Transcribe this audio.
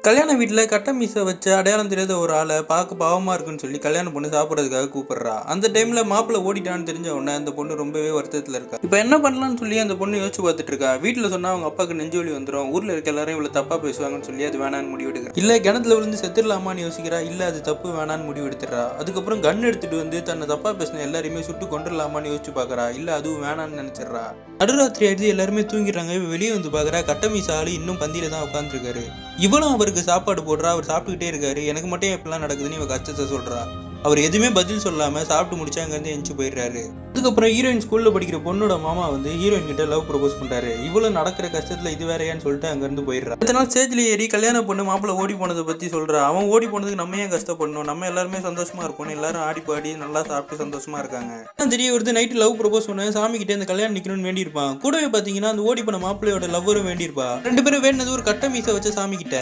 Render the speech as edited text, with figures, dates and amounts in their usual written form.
கல்யாண வீட்ல கட்ட மீச வச்ச அடையாளம் தெரியாத ஒரு ஆள பார்க்க பாவமா இருக்குன்னு சொல்லி கல்யாண பொண்ணு சாப்பிடுறதுக்காக கூப்பிடுறா. அந்த டைம்ல மாப்பிள்ளை ஓடிட்டான்னு தெரிஞ்ச உடனே அந்த பொண்ணு ரொம்பவே வருத்தத்துல இருக்கா. இப்ப என்ன பண்ணலாம்னு சொல்லி அந்த பொண்ணு யோசிச்சு பார்த்துட்டு இருக்கா. வீட்டுல சொன்னா அவங்க அப்பாவுக்கு நெஞ்சு வலி வந்துடும், ஊர்ல இருக்க எல்லாரும் இவ்வளவு தப்பா பேசுவாங்கன்னு சொல்லி அது வேணான்னு முடிவு எடுக்கிறா. இல்ல கிணத்துல விழுந்து செத்துடலாமான்னு யோசிக்கிறா. இல்ல அது தப்பு வேணான்னு முடிவு எடுத்துறா. அதுக்கப்புறம் கன் எடுத்துட்டு வந்து தன்னை தப்பா பேசின எல்லாரையுமே சுட்டு கொண்டுடலாமான்னு யோசிச்சு பாக்குறா. இல்ல அதுவும் வேணான்னு நினைச்சிடறா. நடுராத்திரி ஆயிடுச்சு, எல்லாருமே தூங்கிடுறாங்க. வெளியே வந்து பாக்குறா, கட்ட மீச ஆளு இன்னும் பந்தியில தான் உட்காந்துருக்காரு. இவளும் அவருக்கு சாப்பாடு போடுறா. அவர் சாப்பிட்டுக்கிட்டே இருக்காரு. எனக்கு மட்டும் எப்படிலாம் நடக்குதுன்னு இவ கஷ்டத்தை சொல்றா. அவர் எதுவுமே பதில் சொல்லாம சாப்பிட்டு முடிச்சா அங்கிருந்து எந்திச்சு போயிடுறாரு. அதுக்கப்புறம் ஹீரோயின் ஸ்கூல்ல படிக்கிற பொண்ணோட மாமா வந்து ஹீரோயின் கிட்ட லவ் ப்ரொபோஸ் பண்றாரு. இவ்வளவு நடக்கிற கஷ்டத்துல இது வேறையான்னு சொல்லிட்டு அங்க இருந்து போயிடுறா. அடுத்த நாள் ஸ்டேஜ்ல ஏறி கல்யாண பொண்ணு மாப்பிள்ள ஓடி போனதை பத்தி சொல்றா. அவன் ஓடி போனதுக்கு நம்ம ஏன் கஷ்டப்படணும், நம்ம எல்லாருமே சந்தோஷமா இருப்போம், எல்லாரும் ஆடி பாடி நல்லா சாப்பிட்டு சந்தோஷமா இருக்காங்க. தெரிய வருது நைட்டு லவ் ப்ரொபோஸ் பண்ண சாமி கிட்ட இந்த கல்யாணம் நிக்கணும்னு வேண்டியிருப்பான். கூடவே பாத்தீங்கன்னா அந்த ஓடி போன மாப்பிள்ளையோட லவ்வரும் வேண்டியிருப்பா. ரெண்டு பேரும் வேண்டினது ஒரு கட்ட மீச வச்ச சாமி கிட்ட.